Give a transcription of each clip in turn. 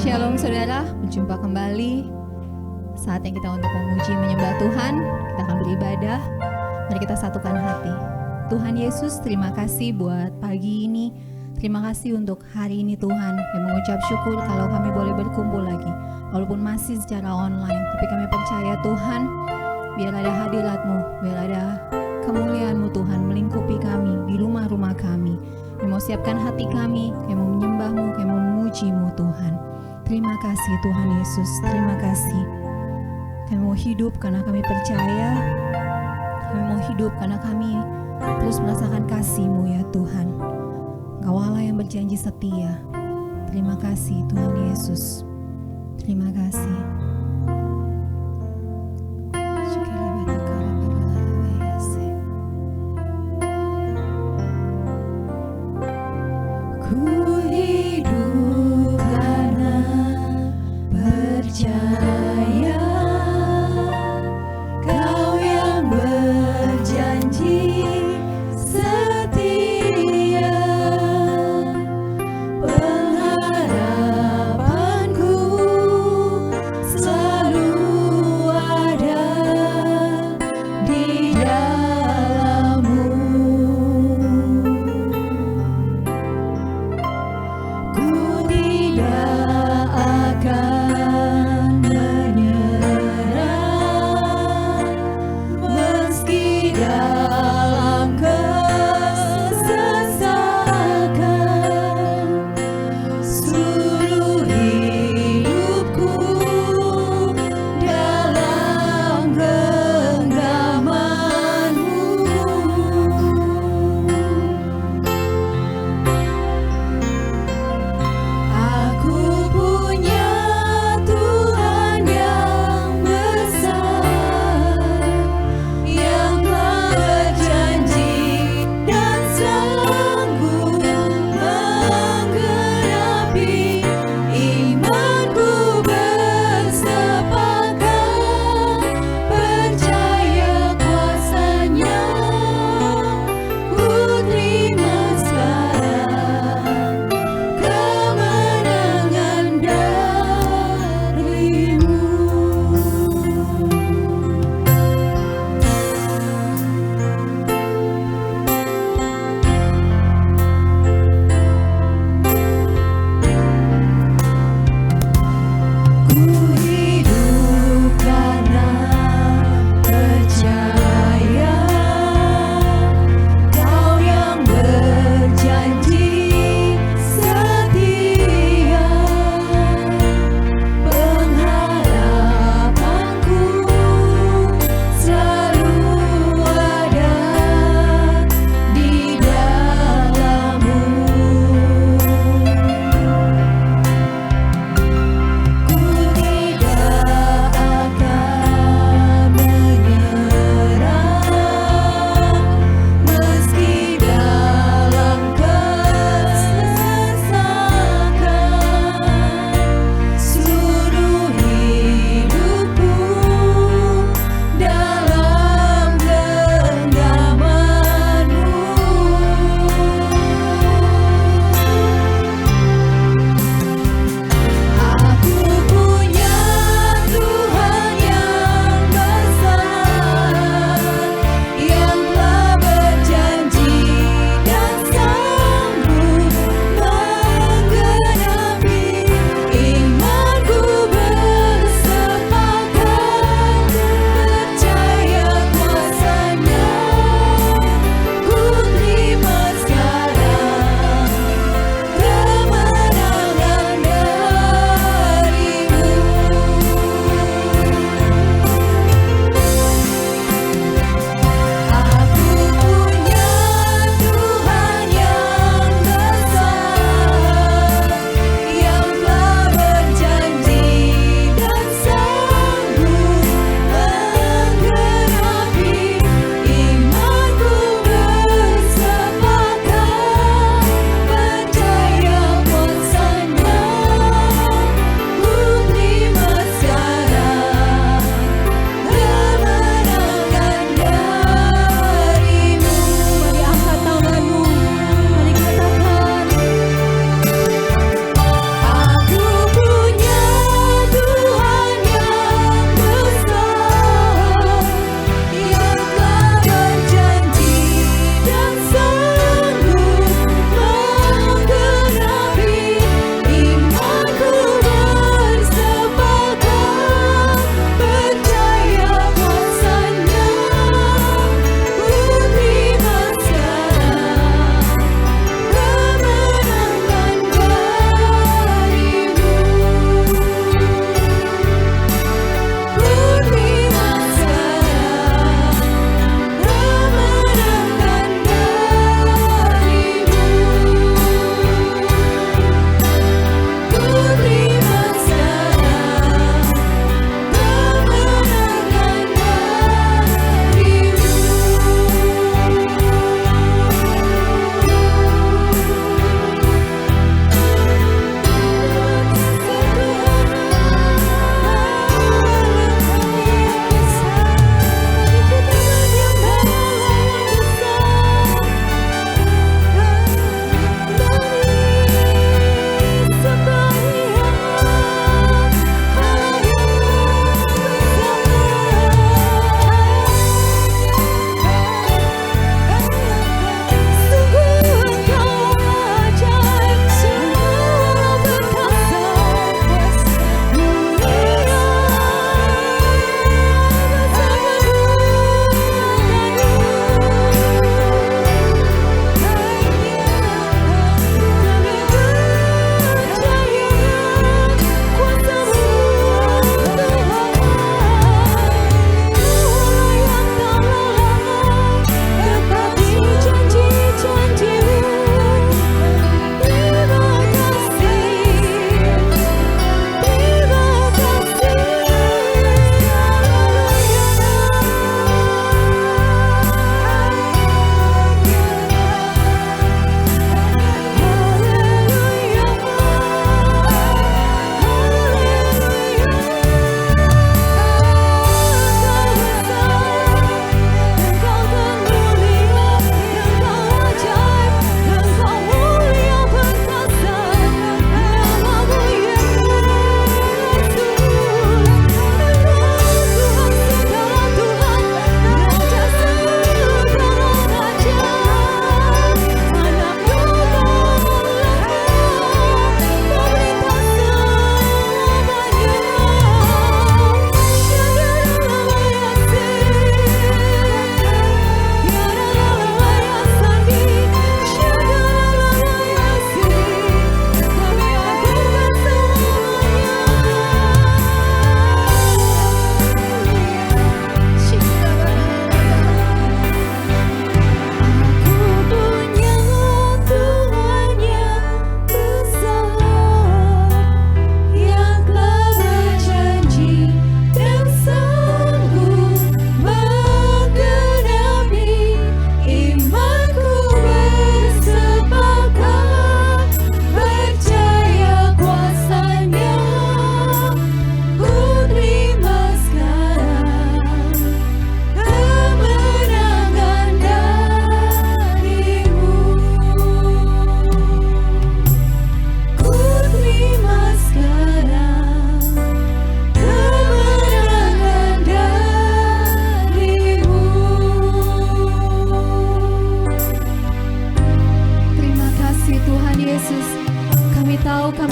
Shalom saudara, berjumpa kembali. Saatnya kita untuk memuji menyembah Tuhan. Kita akan beribadah. Mari kita satukan hati. Tuhan Yesus, terima kasih buat pagi ini. Terima kasih untuk hari ini Tuhan, yang mengucap syukur kalau kami boleh berkumpul lagi. Walaupun masih secara online, tapi kami percaya Tuhan, biar ada hadirat-Mu, biar ada kemuliaan-Mu Tuhan melingkupi kami di rumah-rumah kami. Kami mau siapkan hati kami, kami mau menyembah-Mu, kami mau memuji-Mu Tuhan. Terima kasih Tuhan Yesus, terima kasih. Kami mau hidup karena kami percaya. Kami mau hidup karena kami terus merasakan kasih-Mu ya Tuhan. Engkau Allah yang berjanji setia. Terima kasih Tuhan Yesus. Terima kasih.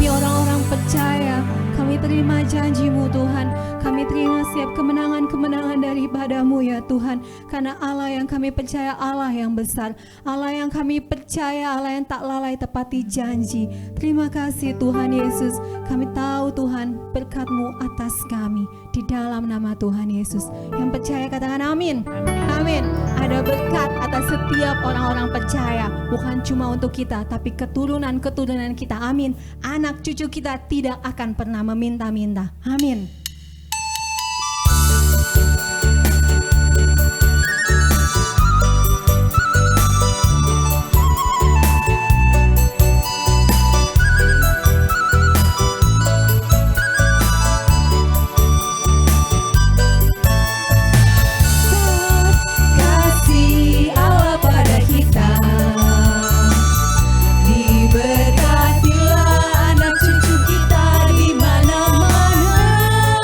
Kami orang-orang percaya, kami terima janji-Mu Tuhan. Kami terima setiap kemenangan-kemenangan daripada-Mu ya Tuhan. Karena Allah yang kami percaya Allah yang besar, Allah yang kami percaya, Allah yang tak lalai tepati janji. Terima kasih Tuhan Yesus. Kami tahu Tuhan berkat-Mu atas kami. Di dalam nama Tuhan Yesus. Yang percaya katakan amin. Amin. Ada berkat atas setiap orang-orang percaya. Bukan cuma untuk kita, tapi keturunan-keturunan kita. Amin. Anak cucu kita tidak akan pernah meminta-minta. Amin. Diberkatilah anak cucu kita di mana-mana.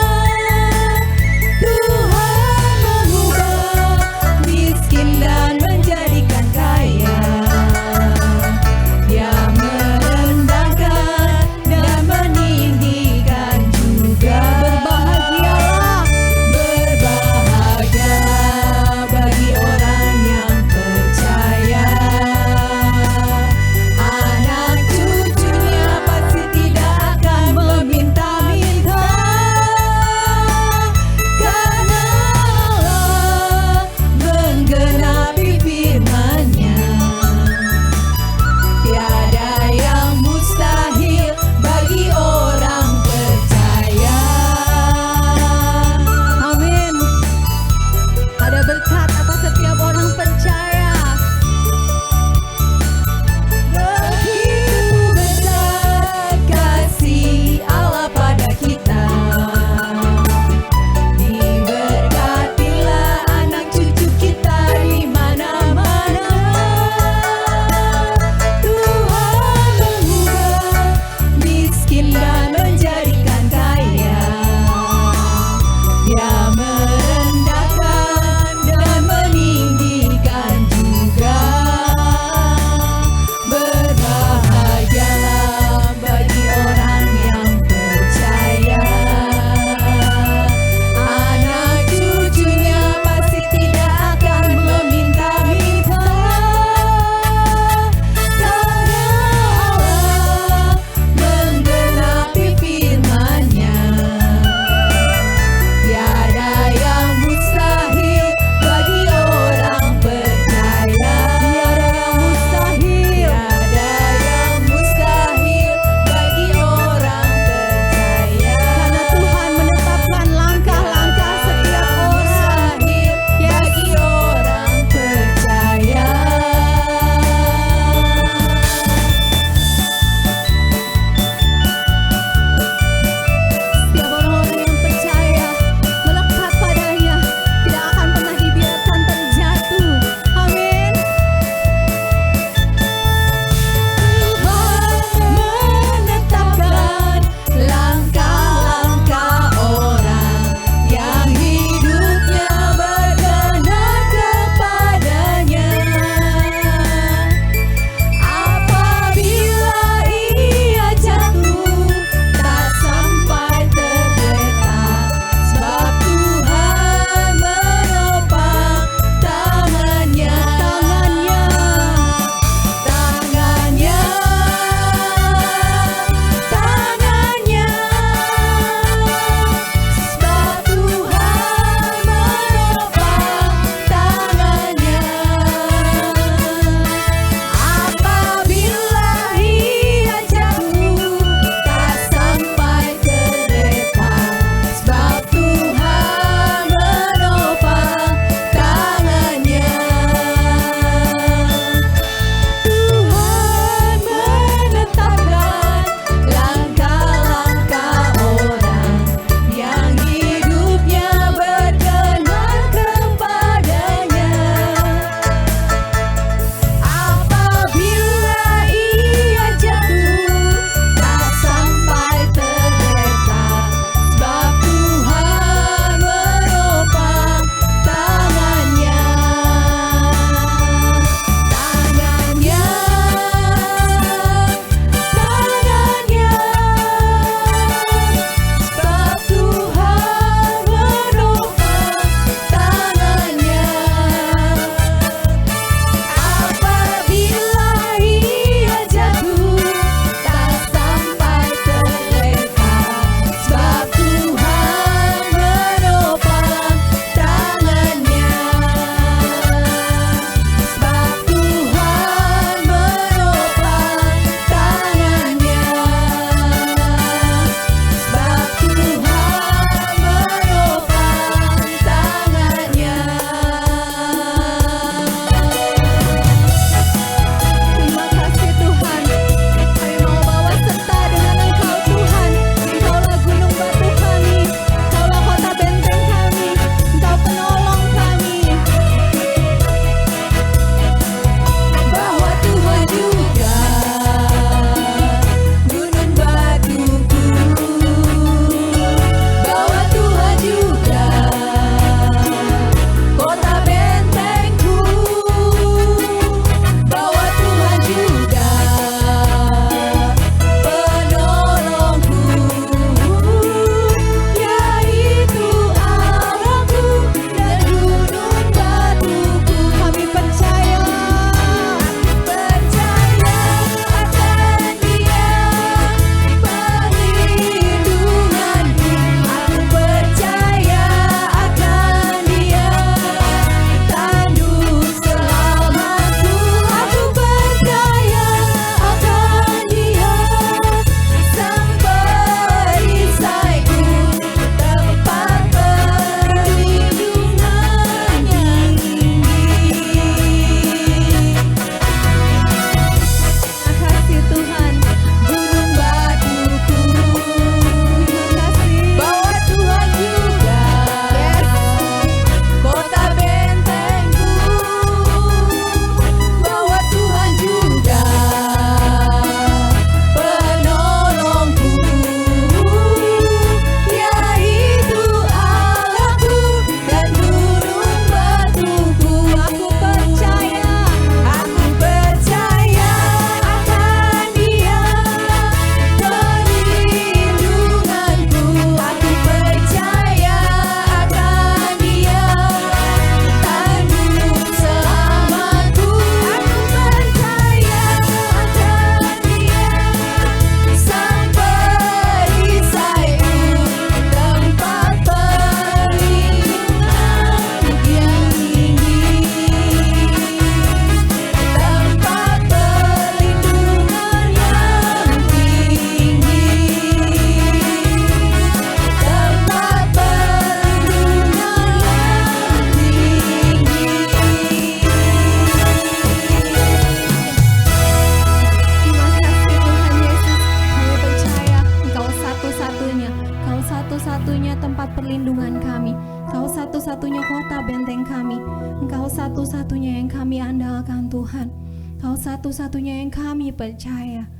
perlindungan kami. Engkau satu-satunya kota benteng kami. Engkau satu-satunya yang kami andalkan Tuhan. Engkau satu-satunya yang kami percaya.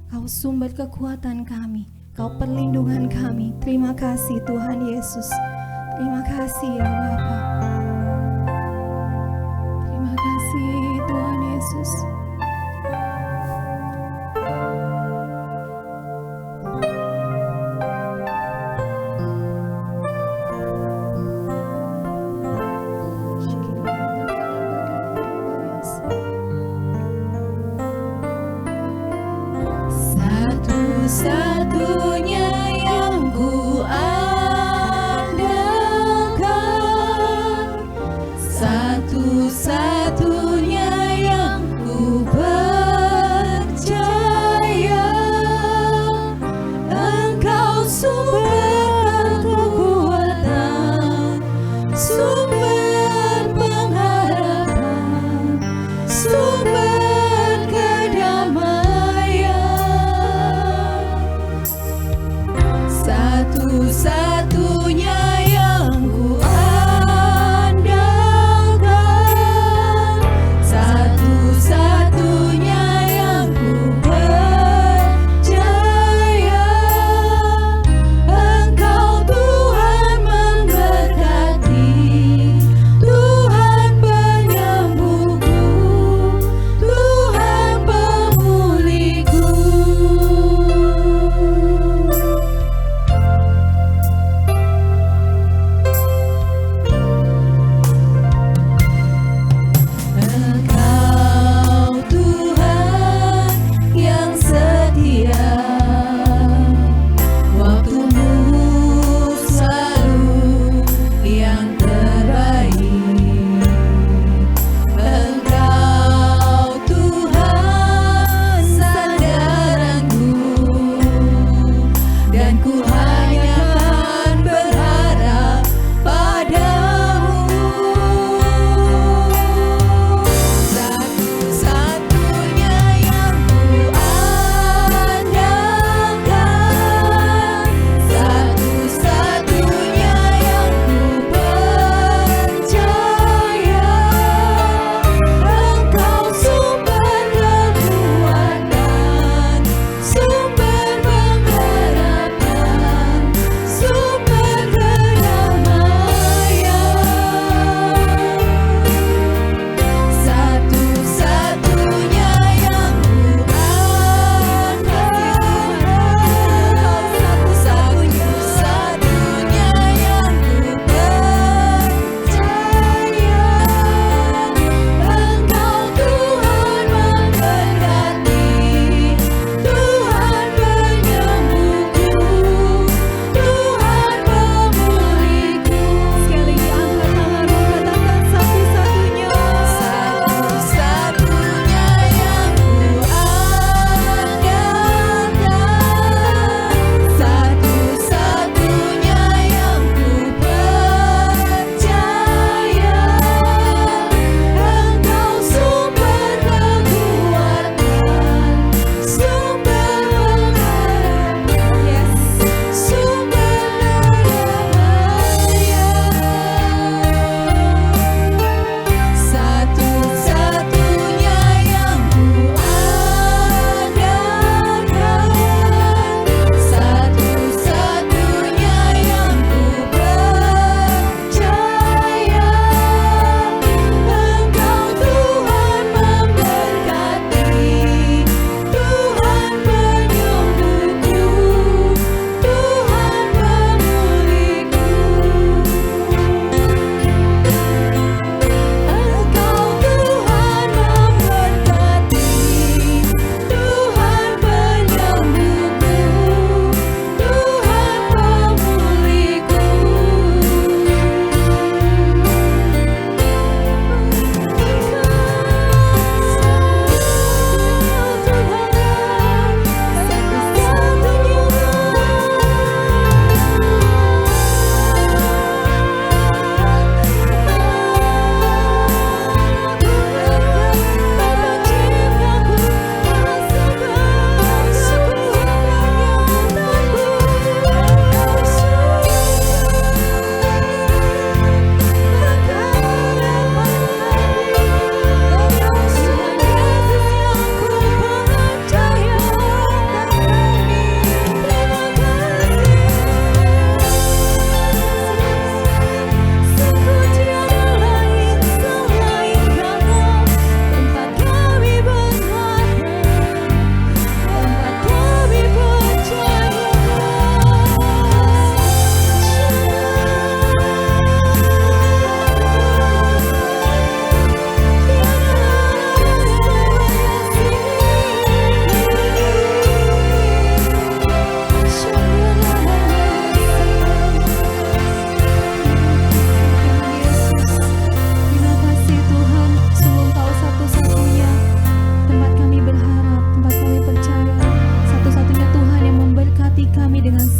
Engkau sumber kekuatan kami. Engkau perlindungan kami. Terima kasih Tuhan Yesus. Terima kasih ya Bapa. Terima kasih Tuhan Yesus. Satu-satunya yang ku andalkan, satu-satunya yang ku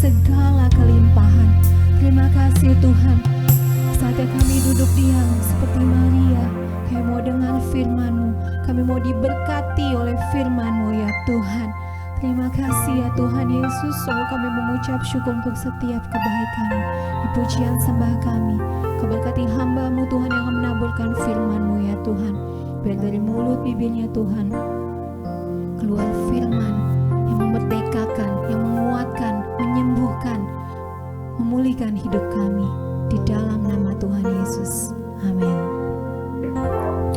segala kelimpahan. Terima kasih Tuhan. Saatnya kami duduk diam seperti Maria. Kami mau dengar firman-Mu. Kami mau diberkati oleh firman-Mu ya Tuhan. Terima kasih ya Tuhan Yesus. Sungguh kami mengucap syukur untuk setiap kebaikan-Mu. Di pujian sembah kami, Kau berkati hamba-Mu Tuhan yang akan menaburkan firman-Mu ya Tuhan. Biar dari mulut bibirnya Tuhan keluar firman yang memerdekakan, yang menguatkan, menyembuhkan, memulihkan hidup kami. Di dalam nama Tuhan Yesus. Amin.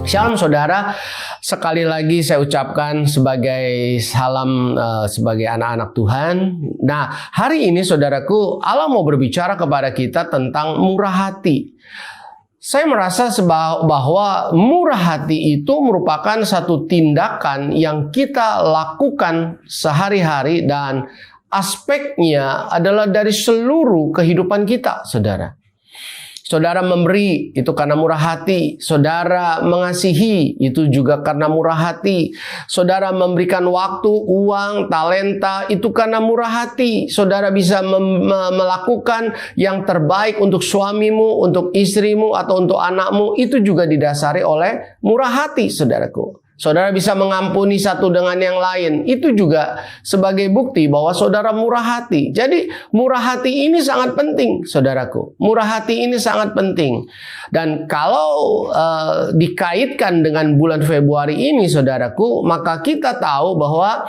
Shalom saudara, sekali lagi saya ucapkan sebagai salam sebagai anak-anak Tuhan. Nah, hari ini saudaraku, Allah mau berbicara kepada kita tentang murah hati. Saya merasa bahwa murah hati itu merupakan satu tindakan yang kita lakukan sehari-hari dan aspeknya adalah dari seluruh kehidupan kita, saudara. Saudara memberi, itu karena murah hati. Saudara mengasihi, itu juga karena murah hati. Saudara memberikan waktu, uang, talenta, itu karena murah hati. Saudara bisa melakukan yang terbaik untuk suamimu, untuk istrimu, atau untuk anakmu. Itu juga didasari oleh murah hati, saudaraku. Saudara bisa mengampuni satu dengan yang lain. Itu juga sebagai bukti bahwa saudara murah hati. Jadi murah hati ini sangat penting, saudaraku. Murah hati ini sangat penting. Dan kalau dikaitkan dengan bulan Februari ini, saudaraku, maka kita tahu bahwa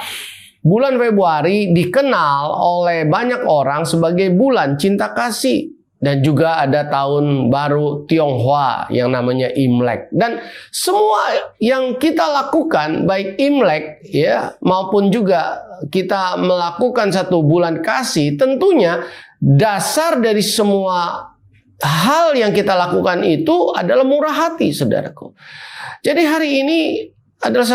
bulan Februari dikenal oleh banyak orang sebagai bulan cinta kasih. Dan juga ada tahun baru Tionghoa yang namanya Imlek. Dan semua yang kita lakukan, baik Imlek ya maupun juga kita melakukan satu bulan kasih, tentunya dasar dari semua hal yang kita lakukan itu adalah murah hati, saudaraku. Jadi hari ini adalah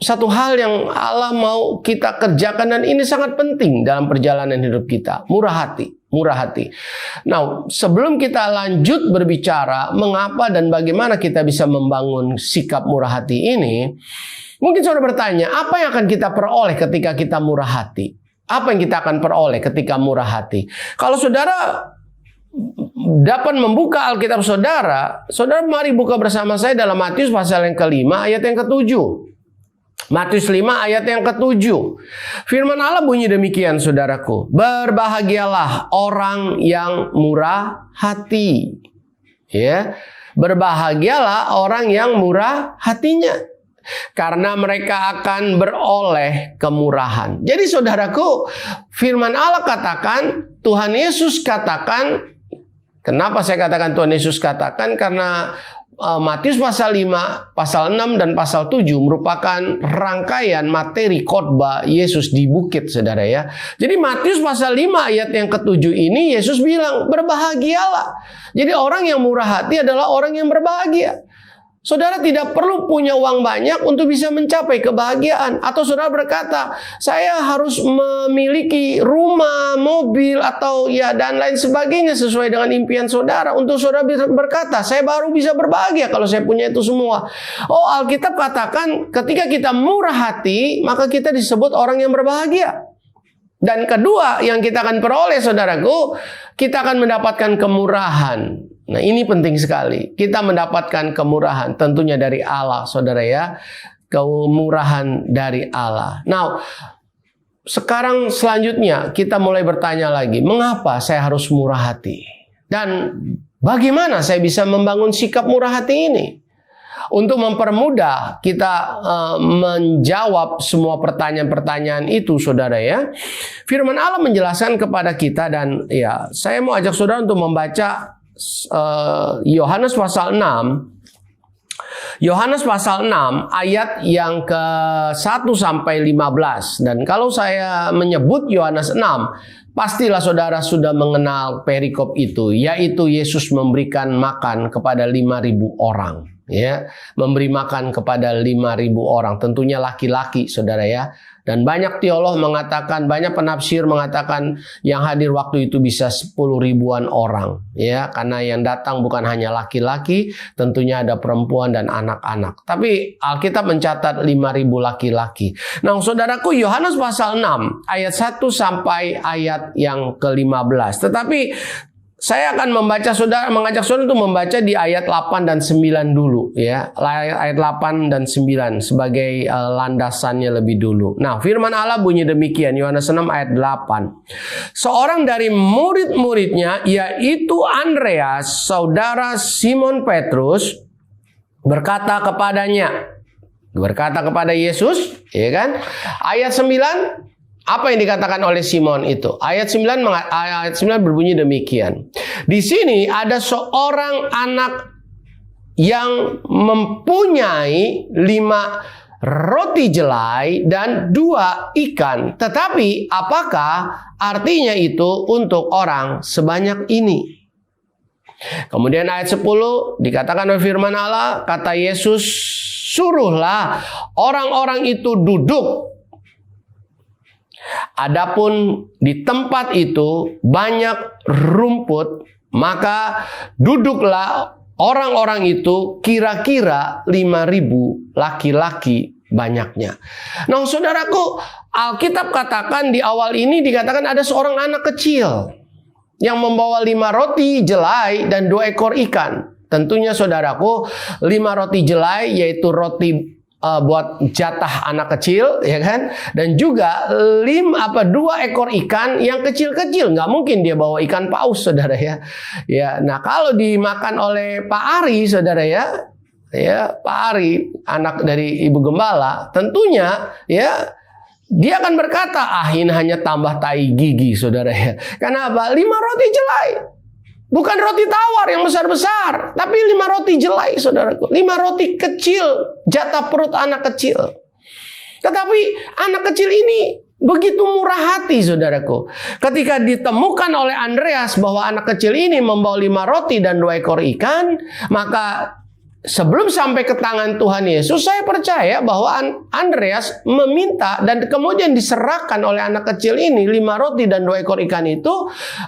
satu hal yang Allah mau kita kerjakan, dan ini sangat penting dalam perjalanan hidup kita. Murah hati. Murah hati. Nah, sebelum kita lanjut berbicara mengapa dan bagaimana kita bisa membangun sikap murah hati ini, mungkin saudara bertanya, apa yang akan kita peroleh ketika kita murah hati? Apa yang kita akan peroleh ketika murah hati? Kalau saudara dapat membuka Alkitab saudara mari buka bersama saya dalam Matius pasal yang ke-5 ayat yang ke-7. Matius 5 ayat yang ke-7. Firman Allah bunyi demikian, saudaraku. Berbahagialah orang yang murah hati. Ya. Berbahagialah orang yang murah hatinya, karena mereka akan beroleh kemurahan. Jadi saudaraku, firman Allah katakan, Tuhan Yesus katakan, kenapa saya katakan Tuhan Yesus katakan? Karena Matius pasal 5, pasal 6, dan pasal 7 merupakan rangkaian materi khotbah Yesus di bukit, saudara ya. Jadi Matius pasal 5 ayat yang ke-7 ini Yesus bilang, berbahagialah. Jadi orang yang murah hati adalah orang yang berbahagia. Saudara tidak perlu punya uang banyak untuk bisa mencapai kebahagiaan. Atau saudara berkata, saya harus memiliki rumah, mobil, atau ya dan lain sebagainya sesuai dengan impian saudara. Untuk saudara berkata, saya baru bisa berbahagia kalau saya punya itu semua. Oh, Alkitab katakan ketika kita murah hati, maka kita disebut orang yang berbahagia. Dan kedua yang kita akan peroleh, saudaraku, kita akan mendapatkan kemurahan. Nah, ini penting sekali. Kita mendapatkan kemurahan tentunya dari Allah, saudara ya. Kemurahan dari Allah. Nah, sekarang selanjutnya kita mulai bertanya lagi, mengapa saya harus murah hati? Dan bagaimana saya bisa membangun sikap murah hati ini? Untuk mempermudah kita menjawab semua pertanyaan-pertanyaan itu, saudara ya. Firman Allah menjelaskan kepada kita, dan ya, saya mau ajak saudara untuk membaca Yohanes pasal 6. Yohanes pasal 6 ayat yang ke-1 sampai 15. Dan kalau saya menyebut Yohanes 6, pastilah saudara sudah mengenal perikop itu, yaitu Yesus memberikan makan kepada 5.000 orang. Ya, memberi makan kepada 5.000 orang, tentunya laki-laki, saudara ya. Dan banyak teolog mengatakan, banyak penafsir mengatakan yang hadir waktu itu bisa 10 ribuan orang. Ya, karena yang datang bukan hanya laki-laki, tentunya ada perempuan dan anak-anak. Tapi Alkitab mencatat 5.000 laki-laki. Nah, saudaraku, Yohanes pasal 6 ayat 1 sampai ayat yang ke-15. Tetapi saya akan mengajak saudara untuk membaca di ayat 8 dan 9 dulu ya. Ayat 8 dan 9 sebagai landasannya lebih dulu. Nah, firman Allah bunyi demikian, Yohanes 6 ayat 8. Seorang dari murid-muridnya yaitu Andreas, saudara Simon Petrus, berkata kepada Yesus, ya kan? Ayat 9, apa yang dikatakan oleh Simon itu? Ayat 9 berbunyi demikian. Di sini ada seorang anak yang mempunyai 5 roti jelai dan 2 ikan. Tetapi apakah artinya itu untuk orang sebanyak ini? Kemudian ayat 10 dikatakan oleh firman Allah, kata Yesus, suruhlah orang-orang itu duduk. Adapun di tempat itu banyak rumput, maka duduklah orang-orang itu kira-kira 5.000 laki-laki banyaknya. Nah, saudaraku, Alkitab katakan di awal ini dikatakan ada seorang anak kecil yang membawa 5 roti jelai dan 2 ekor ikan. Tentunya saudaraku, 5 roti jelai yaitu roti buat jatah anak kecil, ya kan? Dan juga 2 ekor ikan yang kecil-kecil. Nggak mungkin dia bawa ikan paus, saudara ya. Ya, nah kalau dimakan oleh Pak Ari, saudara ya, Pak Ari, anak dari Ibu Gembala, tentunya ya dia akan berkata, ini hanya tambah tai gigi, saudara ya. Kenapa? 5 roti jelai. Bukan roti tawar yang besar-besar, tapi 5 roti jelai, saudaraku. 5 roti kecil, jatah perut anak kecil. Tetapi anak kecil ini begitu murah hati, saudaraku. Ketika ditemukan oleh Andreas bahwa anak kecil ini membawa 5 roti dan 2 ekor ikan, maka sebelum sampai ke tangan Tuhan Yesus, saya percaya bahwa Andreas meminta dan kemudian diserahkan oleh anak kecil ini 5 roti dan 2 ekor ikan itu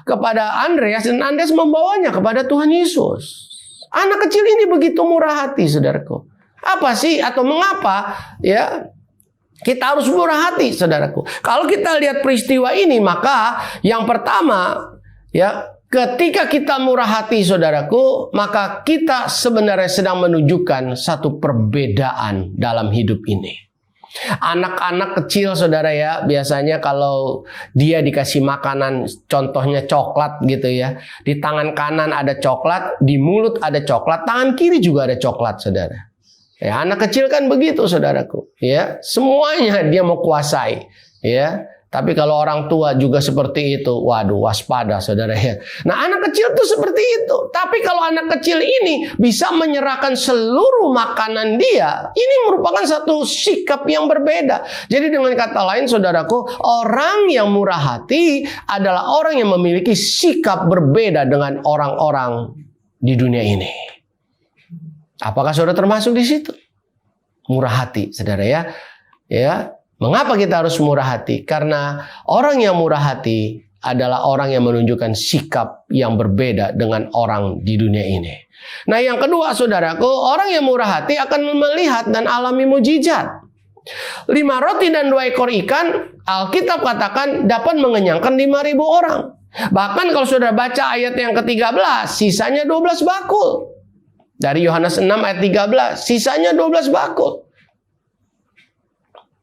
kepada Andreas, dan Andreas membawanya kepada Tuhan Yesus. Anak kecil ini begitu murah hati, saudaraku. Apa sih atau mengapa ya kita harus murah hati, saudaraku? Kalau kita lihat peristiwa ini, maka yang pertama ya, ketika kita murah hati, saudaraku, maka kita sebenarnya sedang menunjukkan satu perbedaan dalam hidup ini. Anak-anak kecil, saudara ya, biasanya kalau dia dikasih makanan, contohnya coklat gitu ya, di tangan kanan ada coklat, di mulut ada coklat, tangan kiri juga ada coklat, saudara. Ya, anak kecil kan begitu, saudaraku. Ya, semuanya dia mau kuasai. Ya. Tapi kalau orang tua juga seperti itu, waduh, waspada, saudara ya. Nah, anak kecil tuh seperti itu. Tapi kalau anak kecil ini bisa menyerahkan seluruh makanan dia, ini merupakan satu sikap yang berbeda. Jadi dengan kata lain, saudaraku, orang yang murah hati adalah orang yang memiliki sikap berbeda dengan orang-orang di dunia ini. Apakah saudara termasuk di situ? Murah hati, saudara ya. Ya. Mengapa kita harus murah hati? Karena orang yang murah hati adalah orang yang menunjukkan sikap yang berbeda dengan orang di dunia ini. Nah, yang kedua, saudaraku, orang yang murah hati akan melihat dan alami mujizat. 5 roti dan 2 ekor ikan, Alkitab katakan dapat mengenyangkan 5.000 orang. Bahkan kalau saudara baca ayat yang ke-13, sisanya 12 bakul. Dari Yohanes 6 ayat 13, sisanya 12 bakul.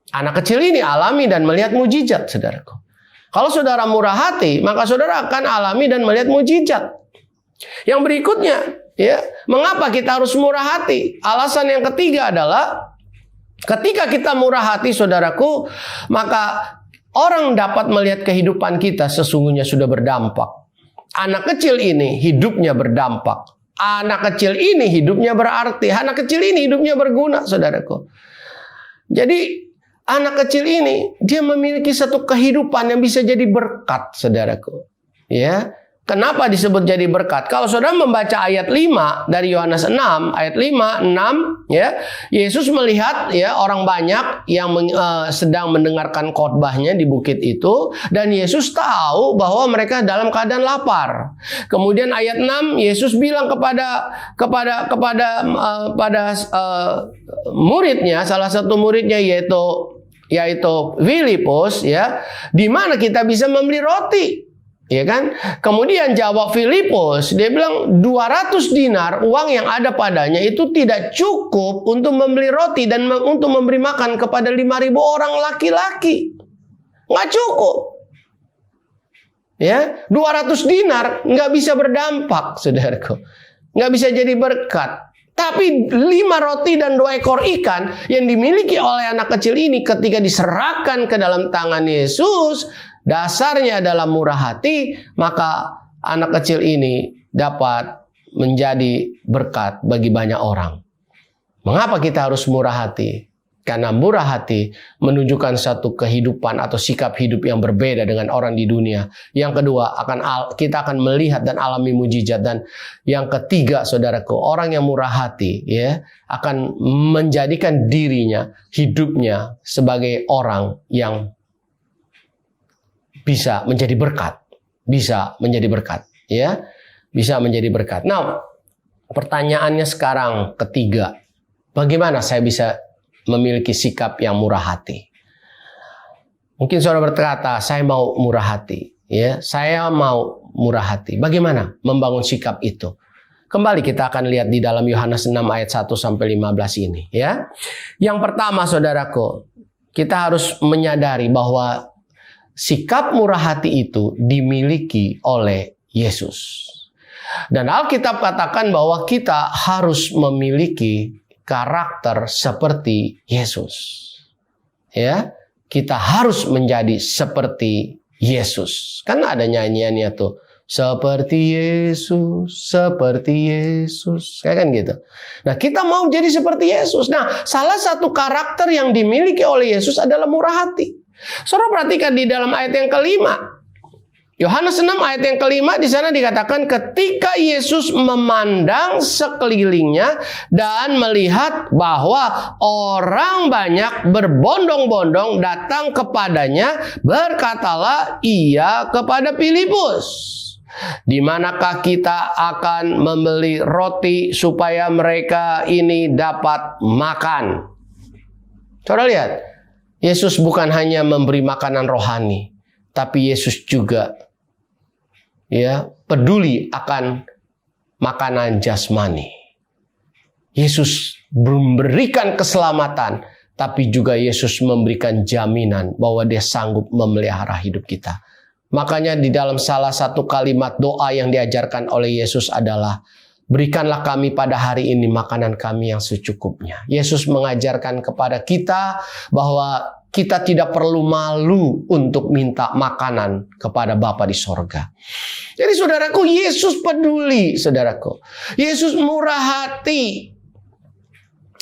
Anak kecil ini alami dan melihat mujizat, saudaraku. Kalau saudara murah hati, maka saudara akan alami dan melihat mujizat. Yang berikutnya, ya, mengapa kita harus murah hati? Alasan yang ketiga adalah ketika kita murah hati, saudaraku, maka orang dapat melihat kehidupan kita sesungguhnya sudah berdampak. Anak kecil ini hidupnya berdampak. Anak kecil ini hidupnya berarti. Anak kecil ini hidupnya berguna, saudaraku. Jadi anak kecil ini dia memiliki satu kehidupan yang bisa jadi berkat, saudaraku. Ya, Kenapa disebut jadi berkat? Kalau saudara membaca ayat 5 dari Yohanes 6, ayat 5, 6, ya, Yesus melihat ya orang banyak yang sedang mendengarkan khotbahnya di bukit itu, dan Yesus tahu bahwa mereka dalam keadaan lapar. Kemudian ayat 6, Yesus bilang kepada muridnya, salah satu muridnya yaitu Filipus, ya, di mana kita bisa membeli roti. Ya kan? Kemudian jawab Filipus, dia bilang 200 dinar uang yang ada padanya itu tidak cukup untuk membeli roti dan untuk memberi makan kepada 5.000 orang laki-laki. Nggak cukup. Ya, 200 dinar nggak bisa berdampak, saudaraku. Nggak bisa jadi berkat. Tapi 5 roti dan 2 ekor ikan yang dimiliki oleh anak kecil ini ketika diserahkan ke dalam tangan Yesus, dasarnya adalah murah hati, maka anak kecil ini dapat menjadi berkat bagi banyak orang. Mengapa kita harus murah hati? Karena murah hati menunjukkan satu kehidupan atau sikap hidup yang berbeda dengan orang di dunia. Yang kedua, kita akan melihat dan alami mujizat. Dan yang ketiga, saudaraku, orang yang murah hati ya akan menjadikan dirinya, hidupnya sebagai orang yang bisa menjadi berkat, bisa menjadi berkat, ya, bisa menjadi berkat. Nah, pertanyaannya sekarang ketiga, bagaimana saya bisa memiliki sikap yang murah hati? Mungkin saudara berkata, saya mau murah hati, ya, saya mau murah hati. Bagaimana membangun sikap itu? Kembali kita akan lihat di dalam Yohanes 6 ayat 1 sampai 15 ini, ya. Yang pertama, saudaraku, kita harus menyadari bahwa sikap murah hati itu dimiliki oleh Yesus. Dan Alkitab katakan bahwa kita harus memiliki karakter seperti Yesus. Ya, kita harus menjadi seperti Yesus. Kan ada nyanyiannya tuh, seperti Yesus, seperti Yesus, kayak kan gitu. Nah, kita mau jadi seperti Yesus. Nah, salah satu karakter yang dimiliki oleh Yesus adalah murah hati. Saudara perhatikan di dalam ayat yang kelima. Yohanes 6 ayat yang kelima, di sana dikatakan ketika Yesus memandang sekelilingnya dan melihat bahwa orang banyak berbondong-bondong datang kepadanya, berkatalah ia kepada Filipus, di manakah kita akan membeli roti supaya mereka ini dapat makan? Saudara lihat, Yesus bukan hanya memberi makanan rohani, tapi Yesus juga peduli akan makanan jasmani. Yesus memberikan keselamatan, tapi juga Yesus memberikan jaminan bahwa Dia sanggup memelihara hidup kita. Makanya di dalam salah satu kalimat doa yang diajarkan oleh Yesus adalah, berikanlah kami pada hari ini makanan kami yang secukupnya. Yesus mengajarkan kepada kita bahwa kita tidak perlu malu untuk minta makanan kepada Bapa di sorga. Jadi saudaraku, Yesus peduli, saudaraku. Yesus murah hati.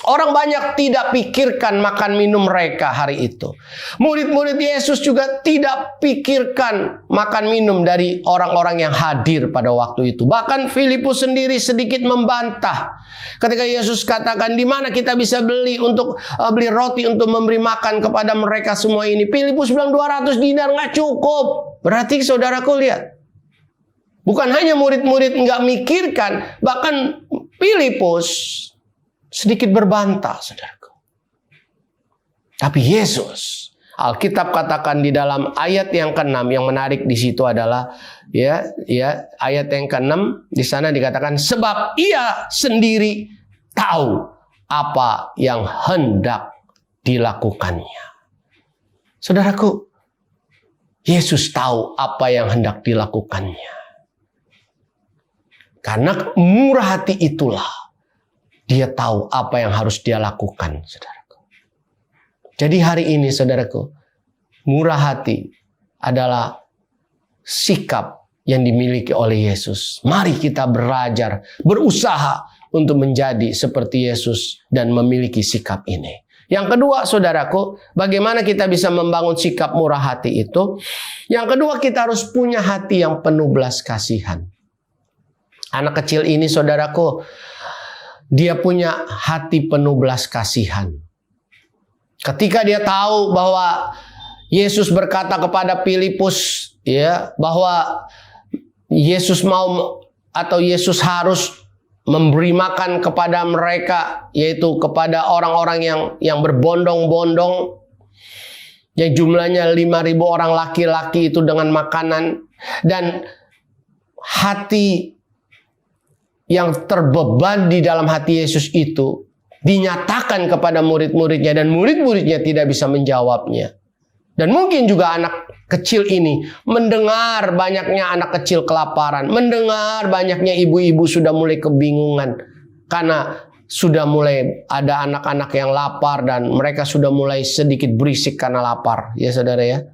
Orang banyak tidak pikirkan makan minum mereka hari itu. Murid-murid Yesus juga tidak pikirkan makan minum dari orang-orang yang hadir pada waktu itu. Bahkan Filipus sendiri sedikit membantah. Ketika Yesus katakan, di mana kita bisa beli roti untuk memberi makan kepada mereka semua ini. Filipus bilang 200 dinar nggak cukup. Berarti saudaraku lihat. Bukan hanya murid-murid nggak mikirkan, bahkan Filipus sedikit berbantah, saudaraku. Tapi Yesus, Alkitab katakan di dalam ayat yang ke-6, yang menarik di situ adalah ayat yang ke-6 di sana dikatakan sebab ia sendiri tahu apa yang hendak dilakukannya. Saudaraku, Yesus tahu apa yang hendak dilakukannya. Karena murah hati itulah Dia tahu apa yang harus dia lakukan, saudaraku. Jadi hari ini, saudaraku, murah hati adalah sikap yang dimiliki oleh Yesus. Mari kita belajar, berusaha untuk menjadi seperti Yesus dan memiliki sikap ini. Yang kedua, saudaraku, bagaimana kita bisa membangun sikap murah hati itu? Yang kedua, kita harus punya hati yang penuh belas kasihan. Anak kecil ini, saudaraku, dia punya hati penuh belas kasihan. Ketika dia tahu bahwa Yesus berkata kepada Filipus, ya, bahwa Yesus mau atau Yesus harus memberi makan kepada mereka, yaitu kepada orang-orang yang berbondong-bondong, yang jumlahnya 5.000 orang laki-laki itu dengan makanan. Dan hati yang terbeban di dalam hati Yesus itu dinyatakan kepada murid-muridnya, dan murid-muridnya tidak bisa menjawabnya. Dan mungkin juga anak kecil ini mendengar banyaknya anak kecil kelaparan, mendengar banyaknya ibu-ibu sudah mulai kebingungan karena sudah mulai ada anak-anak yang lapar dan mereka sudah mulai sedikit berisik karena lapar, ya saudara ya.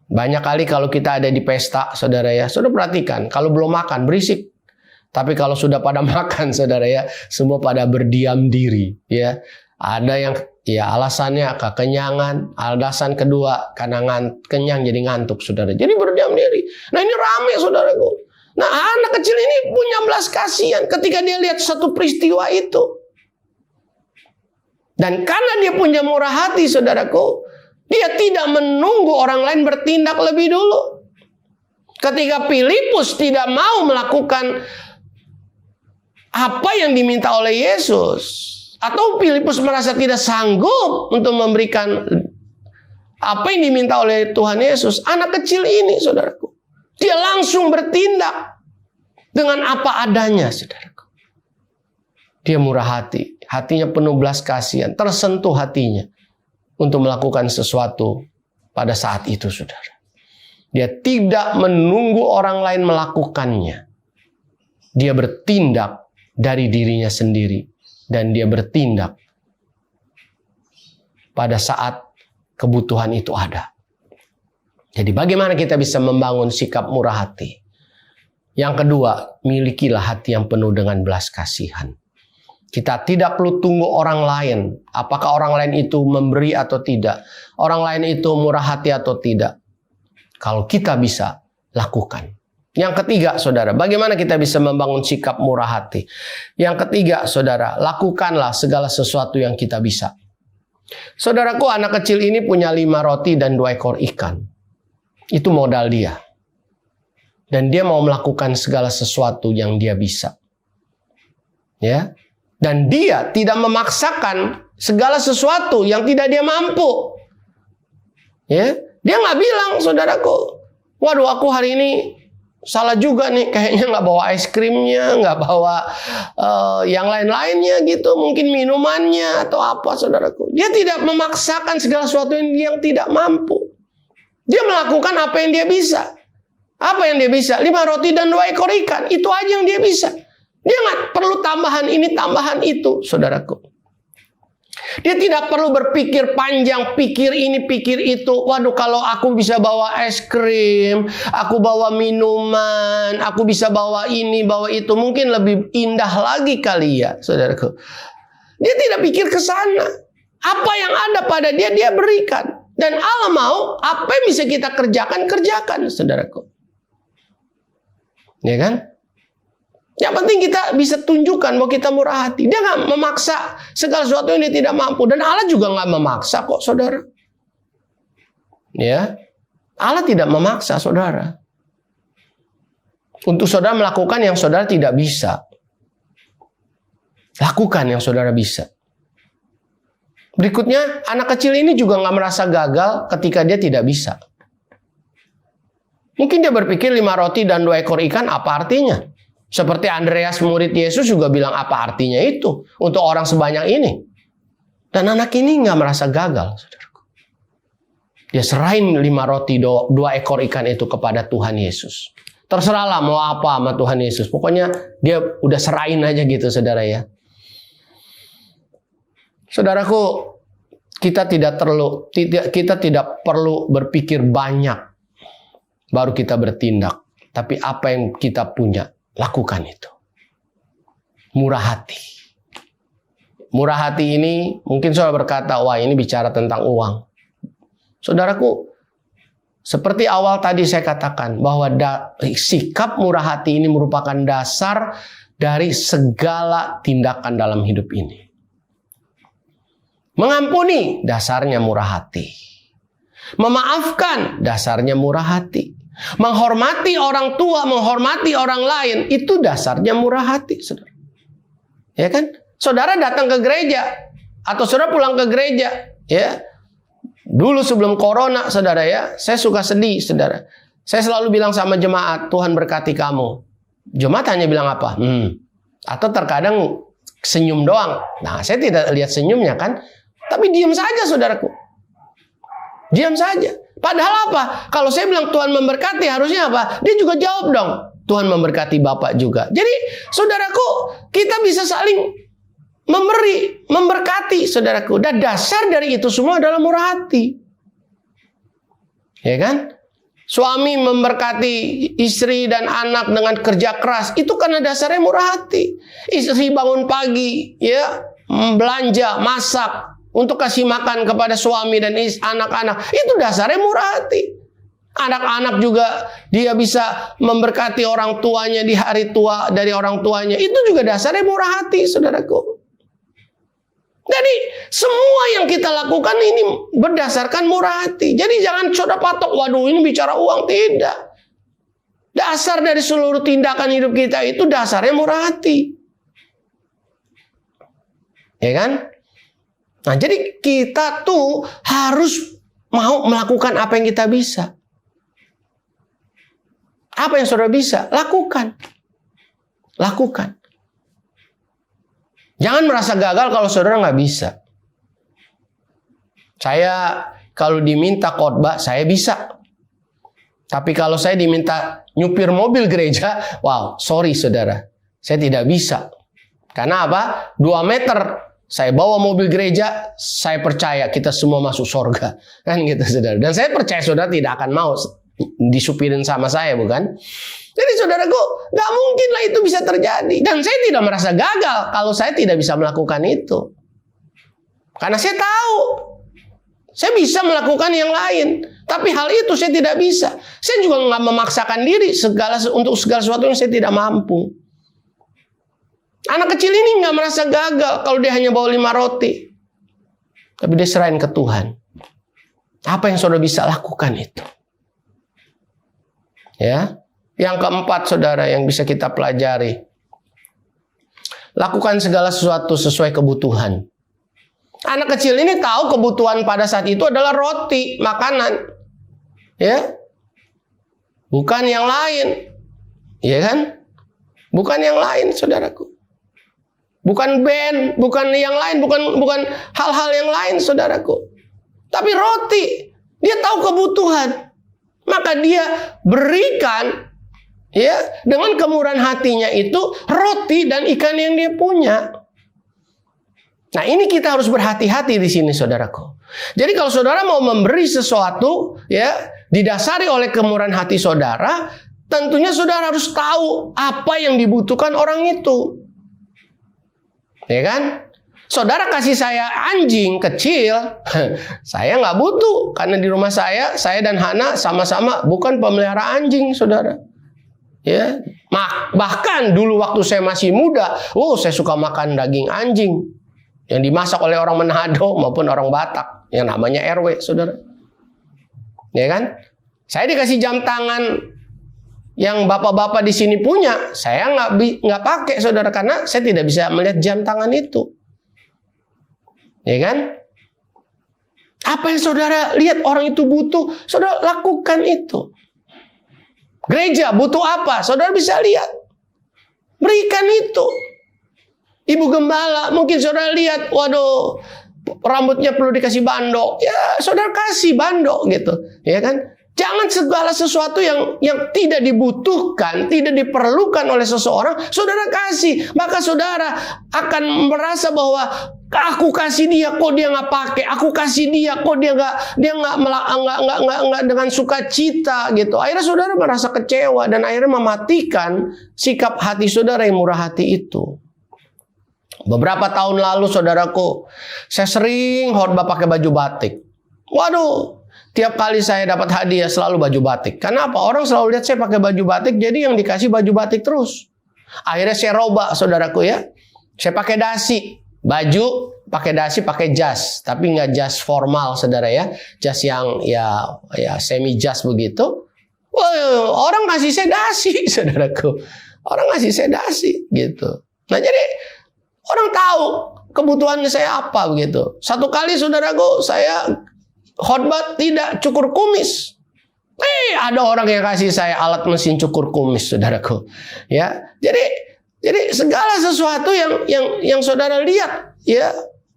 Banyak kali kalau kita ada di pesta, saudara ya, saudara perhatikan, kalau belum makan berisik. Tapi kalau sudah pada makan, saudara ya, semua pada berdiam diri, ya. Ada yang ya alasannya kekenyangan, alasan kedua karena kenyang jadi ngantuk, saudara. Jadi berdiam diri. Nah, ini rame, saudaraku. Nah, anak kecil ini punya belas kasihan ketika dia lihat satu peristiwa itu. Dan karena dia punya murah hati, saudaraku, dia tidak menunggu orang lain bertindak lebih dulu. Ketika Filipus tidak mau melakukan apa yang diminta oleh Yesus, atau Filipus merasa tidak sanggup untuk memberikan apa yang diminta oleh Tuhan Yesus, anak kecil ini, saudaraku, dia langsung bertindak dengan apa adanya, saudaraku. Dia murah hati, hatinya penuh belas kasihan, tersentuh hatinya untuk melakukan sesuatu pada saat itu, saudara. Dia tidak menunggu orang lain melakukannya. Dia bertindak dari dirinya sendiri. Dan dia bertindak pada saat kebutuhan itu ada. Jadi bagaimana kita bisa membangun sikap murah hati? Yang kedua, milikilah hati yang penuh dengan belas kasihan. Kita tidak perlu tunggu orang lain. Apakah orang lain itu memberi atau tidak? Orang lain itu murah hati atau tidak? Kalau kita bisa, lakukan. Yang ketiga, saudara, bagaimana kita bisa membangun sikap murah hati? Yang ketiga, saudara, lakukanlah segala sesuatu yang kita bisa. Saudaraku, anak kecil ini punya 5 roti dan 2 ekor ikan. Itu modal dia. Dan dia mau melakukan segala sesuatu yang dia bisa. Ya. Dan dia tidak memaksakan segala sesuatu yang tidak dia mampu. Ya. Dia nggak bilang, saudaraku, waduh, aku hari ini salah juga nih, kayaknya nggak bawa es krimnya, nggak bawa yang lain-lainnya gitu, mungkin minumannya atau apa, saudaraku. Dia tidak memaksakan segala sesuatu yang tidak mampu. Dia melakukan apa yang dia bisa. Apa yang dia bisa? 5 roti dan 2 ekor ikan, itu aja yang dia bisa. Dia nggak perlu tambahan ini, tambahan itu, saudaraku. Dia tidak perlu berpikir panjang, pikir ini, pikir itu. Waduh, kalau aku bisa bawa es krim, aku bawa minuman, aku bisa bawa ini, bawa itu, mungkin lebih indah lagi kali ya, saudaraku. Dia tidak pikir ke sana. Apa yang ada pada dia, dia berikan. Dan Allah mau, apa yang bisa kita kerjakan, kerjakan, saudaraku. Ya kan? Yang penting kita bisa tunjukkan bahwa kita murah hati. Dia nggak memaksa segala sesuatu yang dia tidak mampu. Dan Allah juga nggak memaksa kok, saudara. Ya, Allah tidak memaksa, saudara. Untuk saudara melakukan yang saudara tidak bisa. Lakukan yang saudara bisa. Berikutnya, anak kecil ini juga nggak merasa gagal ketika dia tidak bisa. Mungkin dia berpikir 5 roti dan 2 ekor ikan apa artinya? Seperti Andreas murid Yesus juga bilang, apa artinya itu untuk orang sebanyak ini? Dan anak ini nggak merasa gagal, saudaraku. Dia serahin 5 roti 2 ekor ikan itu kepada Tuhan Yesus. Terserahlah mau apa sama Tuhan Yesus. Pokoknya dia udah serahin aja gitu, saudara ya. Saudaraku, kita tidak perlu berpikir banyak baru kita bertindak. Tapi apa yang kita punya, lakukan itu. Murah hati. Murah hati ini mungkin saudara berkata, wah ini bicara tentang uang. Saudaraku, seperti awal tadi saya katakan bahwa sikap murah hati ini merupakan dasar dari segala tindakan dalam hidup ini. Mengampuni, dasarnya murah hati. Memaafkan, dasarnya murah hati. Menghormati orang tua, menghormati orang lain, itu dasarnya murah hati, saudara. Ya kan? Saudara datang ke gereja atau saudara pulang ke gereja, ya. Dulu sebelum corona, saudara ya, saya suka sedih, saudara. Saya selalu bilang sama jemaat, Tuhan berkati kamu. Jemaat hanya bilang apa? Atau terkadang senyum doang. Nah, saya tidak lihat senyumnya kan, tapi diam saja, saudaraku. Diam saja. Padahal apa? Kalau saya bilang Tuhan memberkati, harusnya apa? Dia juga jawab dong, Tuhan memberkati Bapak juga. Jadi, saudaraku, kita bisa saling memberi, memberkati, saudaraku. Dan dasar dari itu semua adalah murah hati. Ya kan? Suami memberkati istri dan anak dengan kerja keras, itu karena dasarnya murah hati. Istri bangun pagi, ya, belanja, masak untuk kasih makan kepada suami dan anak-anak, itu dasarnya murah hati. Anak-anak juga dia bisa memberkati orang tuanya di hari tua dari orang tuanya, itu juga dasarnya murah hati, saudaraku. Jadi semua yang kita lakukan ini berdasarkan murah hati. Jadi jangan saudara patok, waduh ini bicara uang. Tidak. Dasar dari seluruh tindakan hidup kita itu dasarnya murah hati. Ya kan? Nah, jadi kita tuh harus mau melakukan apa yang kita bisa. Apa yang saudara bisa? Lakukan. Lakukan. Jangan merasa gagal kalau saudara nggak bisa. Saya kalau diminta khotbah, saya bisa. Tapi kalau saya diminta nyupir mobil gereja, wow, sorry saudara, saya tidak bisa. Karena apa? 2 meter saya bawa mobil gereja, saya percaya kita semua masuk surga. Kan gitu saudara. Dan saya percaya saudara tidak akan mau disupirin sama saya, bukan? Jadi saudaraku, gak mungkin lah itu bisa terjadi. Dan saya tidak merasa gagal kalau saya tidak bisa melakukan itu. Karena saya tahu, saya bisa melakukan yang lain. Tapi hal itu saya tidak bisa. Saya juga gak memaksakan diri untuk segala sesuatu yang saya tidak mampu. Anak kecil ini gak merasa gagal kalau dia hanya bawa 5 roti. Tapi dia serahin ke Tuhan. Apa yang saudara bisa lakukan itu? Ya. Yang keempat, saudara, yang bisa kita pelajari. Lakukan segala sesuatu sesuai kebutuhan. Anak kecil ini tahu kebutuhan pada saat itu adalah roti, makanan. Ya. Bukan yang lain. Ya kan? Bukan yang lain, saudaraku. Bukan band, bukan yang lain, bukan hal-hal yang lain, saudaraku. Tapi roti. Dia tahu kebutuhan. Maka dia berikan, ya, dengan kemurahan hatinya itu roti dan ikan yang dia punya. Nah, ini kita harus berhati-hati di sini, saudaraku. Jadi kalau saudara mau memberi sesuatu, ya, didasari oleh kemurahan hati saudara, tentunya saudara harus tahu apa yang dibutuhkan orang itu. Ya kan? Saudara kasih saya anjing kecil, saya nggak butuh. Karena di rumah saya dan Hana sama-sama bukan pemelihara anjing, saudara. Ya, bahkan dulu waktu saya masih muda, saya suka makan daging anjing yang dimasak oleh orang Manado maupun orang Batak yang namanya RW, saudara. Ya kan? Saya dikasih jam tangan yang bapak-bapak di sini punya, saya nggak pakai, saudara, karena saya tidak bisa melihat jam tangan itu. Ya kan? Apa yang saudara lihat orang itu butuh, saudara lakukan itu. Gereja butuh apa? Saudara bisa lihat. Berikan itu. Ibu gembala, mungkin saudara lihat, waduh, rambutnya perlu dikasih bandok. Ya, saudara kasih bandok gitu. Ya kan? Jangan segala sesuatu yang tidak dibutuhkan, tidak diperlukan oleh seseorang, saudara kasih. Maka saudara akan merasa bahwa aku kasih dia, kok dia nggak pakai. Aku kasih dia, kok dia nggak dengan sukacita gitu. Akhirnya saudara merasa kecewa dan akhirnya mematikan sikap hati saudara yang murah hati itu. Beberapa tahun lalu saudaraku, saya sering khotbah pakai baju batik. Waduh, tiap kali saya dapat hadiah selalu baju batik. Kenapa? Orang selalu lihat saya pakai baju batik, jadi yang dikasih baju batik terus. Akhirnya saya robak saudaraku ya. Saya pakai dasi, baju pakai dasi, pakai jas, tapi nggak jas formal saudara ya. Jas yang ya semi jas begitu. Wah, orang kasih saya dasi saudaraku. Orang kasih saya dasi gitu. Nah jadi orang tahu kebutuhannya saya apa begitu. Satu kali saudaraku saya khotbah tidak cukur kumis. Ada orang yang kasih saya alat mesin cukur kumis saudaraku. Ya, jadi segala sesuatu yang saudara lihat ya.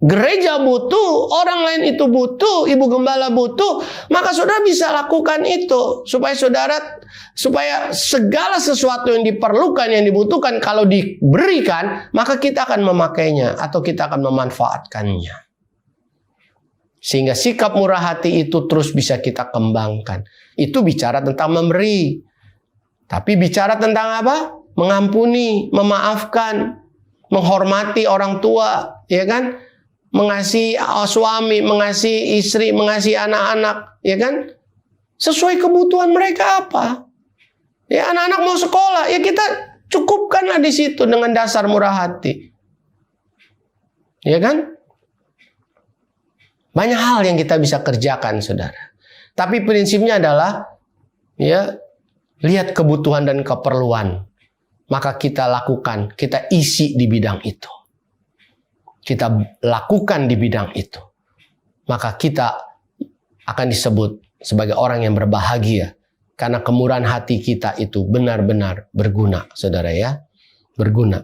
Gereja butuh, orang lain itu butuh, ibu gembala butuh, maka saudara bisa lakukan itu supaya segala sesuatu yang diperlukan, yang dibutuhkan kalau diberikan, maka kita akan memakainya atau kita akan memanfaatkannya. Sehingga sikap murah hati itu terus bisa kita kembangkan. Itu bicara tentang memberi. Tapi bicara tentang apa? Mengampuni, memaafkan, menghormati orang tua, ya kan? Mengasihi suami, mengasihi istri, mengasihi anak-anak, ya kan? Sesuai kebutuhan mereka apa? Ya anak-anak mau sekolah, ya kita cukupkanlah di situ dengan dasar murah hati. Ya kan? Banyak hal yang kita bisa kerjakan, saudara. Tapi prinsipnya adalah, ya, lihat kebutuhan dan keperluan. Maka kita lakukan, kita isi di bidang itu. Kita lakukan di bidang itu, maka kita akan disebut sebagai orang yang berbahagia karena kemurahan hati kita itu benar-benar berguna, saudara ya, berguna.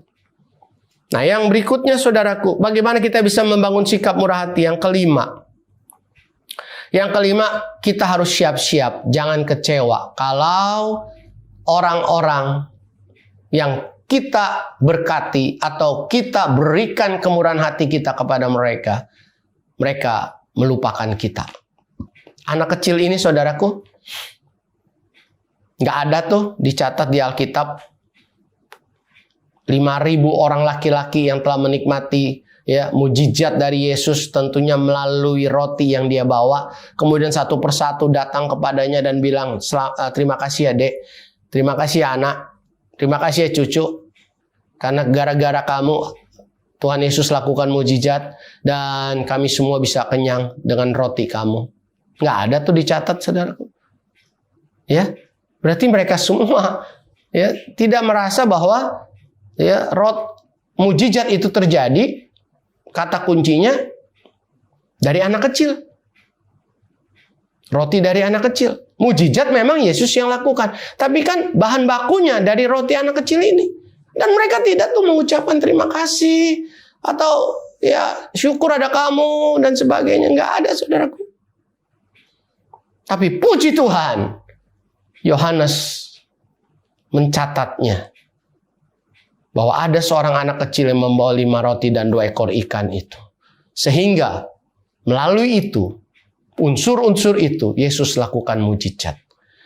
Nah, yang berikutnya saudaraku, bagaimana kita bisa membangun sikap murah hati? Yang kelima, kita harus siap-siap, jangan kecewa kalau orang-orang yang kita berkati atau kita berikan kemurahan hati kita kepada mereka, mereka melupakan kita. Anak kecil ini saudaraku, nggak ada tuh dicatat di Alkitab 5.000 orang laki-laki yang telah menikmati ya mujizat dari Yesus, tentunya melalui roti yang dia bawa. Kemudian satu persatu datang kepadanya dan bilang, terima kasih ya dek, terima kasih ya anak, terima kasih ya cucu, karena gara-gara kamu Tuhan Yesus lakukan mujizat dan kami semua bisa kenyang dengan roti kamu. Nggak ada tuh dicatat saudaraku. Ya, berarti mereka semua ya tidak merasa bahwa ya mujizat itu terjadi. Kata kuncinya dari anak kecil. Roti dari anak kecil. Mujizat memang Yesus yang lakukan. Tapi kan bahan bakunya dari roti anak kecil ini. Dan mereka tidak tuh mengucapkan terima kasih. Atau ya syukur ada kamu dan sebagainya. Nggak ada saudaraku. Tapi puji Tuhan. Yohanes mencatatnya. Bahwa ada seorang anak kecil yang membawa 5 roti dan 2 ekor ikan itu. Sehingga melalui itu. Unsur-unsur itu Yesus lakukan mujizat.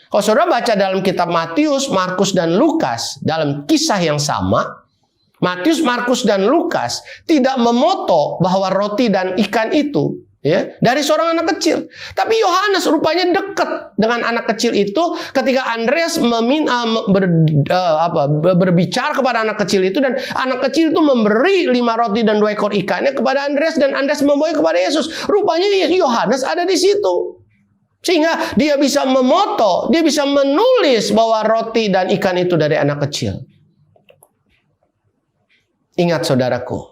Kalau saudara baca dalam kitab Matius, Markus, dan Lukas dalam kisah yang sama, Matius, Markus, dan Lukas tidak memoto bahwa roti dan ikan itu ya dari seorang anak kecil. Tapi Yohanes rupanya dekat dengan anak kecil itu ketika Andreas berbicara kepada anak kecil itu, dan anak kecil itu memberi 5 roti dan 2 ekor ikannya kepada Andreas, dan Andreas membawa kepada Yesus. Rupanya Yohanes ada di situ. Sehingga dia bisa memoto, dia bisa menulis bahwa roti dan ikan itu dari anak kecil. Ingat saudaraku,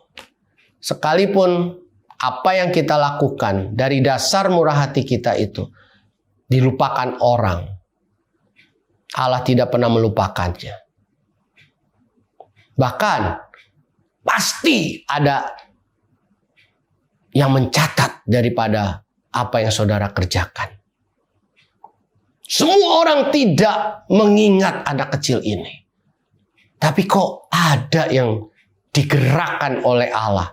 sekalipun apa yang kita lakukan dari dasar murah hati kita itu dilupakan orang, Allah tidak pernah melupakannya. Bahkan pasti ada yang mencatat daripada apa yang saudara kerjakan. Semua orang tidak mengingat anak kecil ini. Tapi kok ada yang digerakkan oleh Allah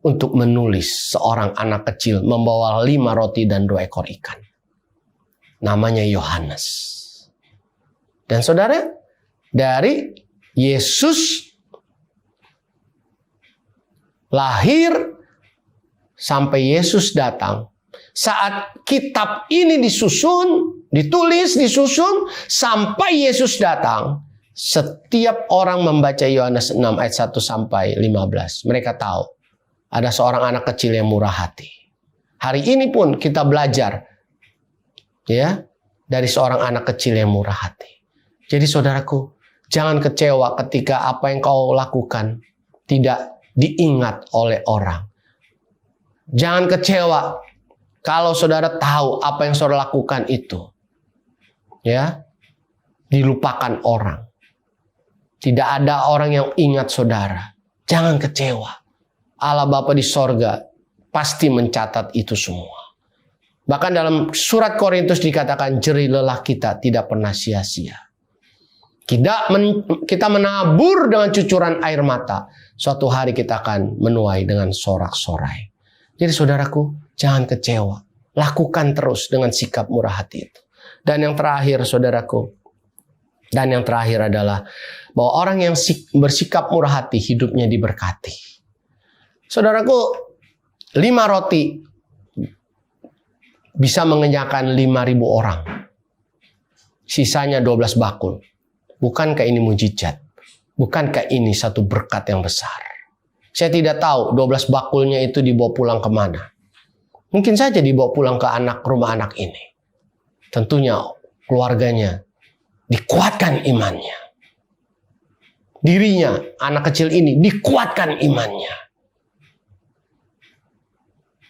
untuk menulis seorang anak kecil membawa 5 roti dan 2 ekor ikan. Namanya Yohanes. Dan saudara, dari Yesus lahir sampai Yesus datang. Saat kitab ini disusun, ditulis, disusun, sampai Yesus datang, setiap orang membaca Yohanes 6 ayat 1 sampai 15. Mereka tahu ada seorang anak kecil yang murah hati. Hari ini pun kita belajar ya dari seorang anak kecil yang murah hati. Jadi saudaraku, jangan kecewa ketika apa yang kau lakukan tidak diingat oleh orang. Jangan kecewa kalau saudara tahu apa yang saudara lakukan itu ya dilupakan orang. Tidak ada orang yang ingat saudara. Jangan kecewa. Allah Bapa di sorga pasti mencatat itu semua. Bahkan dalam surat Korintus dikatakan jerih lelah kita tidak pernah sia-sia. Kita menabur dengan cucuran air mata. Suatu hari kita akan menuai dengan sorak-sorai. Jadi saudaraku, jangan kecewa. Lakukan terus dengan sikap murah hati itu. Dan yang terakhir saudaraku, dan yang terakhir adalah bahwa orang yang bersikap murah hati hidupnya diberkati. Saudaraku, 5 roti bisa mengenyangkan 5.000 orang. Sisanya 12 bakul. Bukankah ini mujizat? Bukankah ini satu berkat yang besar? Saya tidak tahu 12 bakulnya itu dibawa pulang kemana. Mungkin saja dibawa pulang ke rumah anak ini. Tentunya keluarganya dikuatkan imannya. Dirinya, anak kecil ini dikuatkan imannya.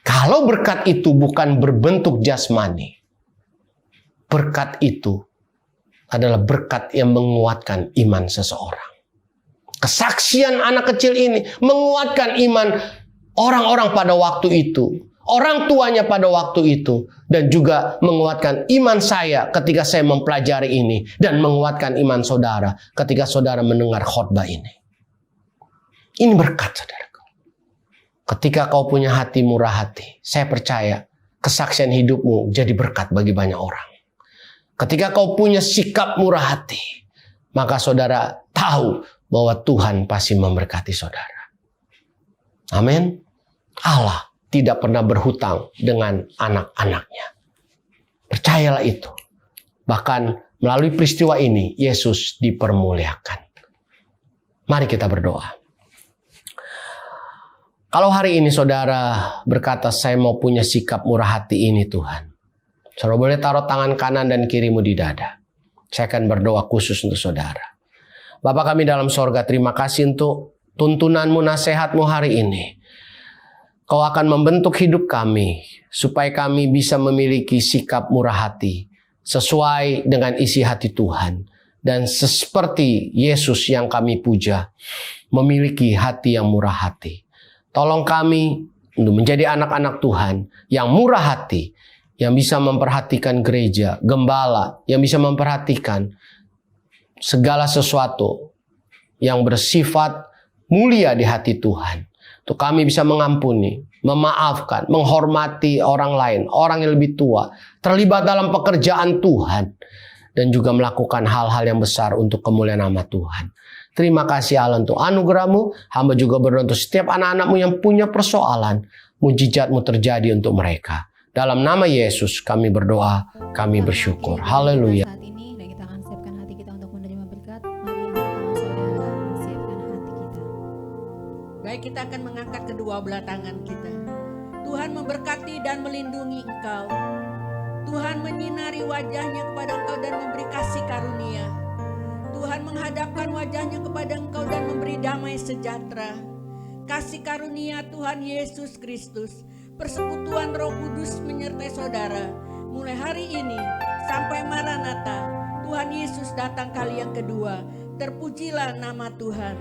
Kalau berkat itu bukan berbentuk jasmani, berkat itu adalah berkat yang menguatkan iman seseorang. Kesaksian anak kecil ini menguatkan iman orang-orang pada waktu itu, orang tuanya pada waktu itu, dan juga menguatkan iman saya ketika saya mempelajari ini, dan menguatkan iman saudara ketika saudara mendengar khotbah ini. Ini berkat, saudaraku. Ketika kau punya hati murah hati, saya percaya kesaksian hidupmu jadi berkat bagi banyak orang. Ketika kau punya sikap murah hati, maka saudara tahu bahwa Tuhan pasti memberkati saudara. Amin. Allah tidak pernah berhutang dengan anak-anaknya. Percayalah itu. Bahkan melalui peristiwa ini, Yesus dipermuliakan. Mari kita berdoa. Kalau hari ini saudara berkata, saya mau punya sikap murah hati ini Tuhan. Saudara boleh taruh tangan kanan dan kirimu di dada. Saya akan berdoa khusus untuk saudara. Bapa kami dalam sorga, terima kasih untuk tuntunanmu, nasihatmu hari ini. Kau akan membentuk hidup kami, supaya kami bisa memiliki sikap murah hati, sesuai dengan isi hati Tuhan. Dan seperti Yesus yang kami puja, memiliki hati yang murah hati. Tolong kami untuk menjadi anak-anak Tuhan yang murah hati, yang bisa memperhatikan gereja, gembala, yang bisa memperhatikan segala sesuatu yang bersifat mulia di hati Tuhan. Untuk kami bisa mengampuni, memaafkan, menghormati orang lain, orang yang lebih tua, terlibat dalam pekerjaan Tuhan, dan juga melakukan hal-hal yang besar untuk kemuliaan nama Tuhan. Terima kasih Allah untuk anugerah-Mu. Hamba juga berdoa untuk setiap anak-anak-Mu yang punya persoalan, mujizat-Mu terjadi untuk mereka. Dalam nama Yesus kami berdoa, kami bersyukur. Haleluya. Saat ini dan kita akan siapkan hati kita untuk menerima berkat. Mari yang pertama saudara siapkan hati kita. Baik, kita akan mengangkat kedua belah tangan kita. Tuhan memberkati dan melindungi engkau. Tuhan menyinari wajahnya kepada engkau dan memberi kasih karunia. Tuhan menghadapkan wajahnya kepada engkau dan memberi damai sejahtera. Kasih karunia Tuhan Yesus Kristus, persekutuan Roh Kudus menyertai saudara. Mulai hari ini sampai Maranatha, Tuhan Yesus datang kali yang kedua. Terpujilah nama Tuhan.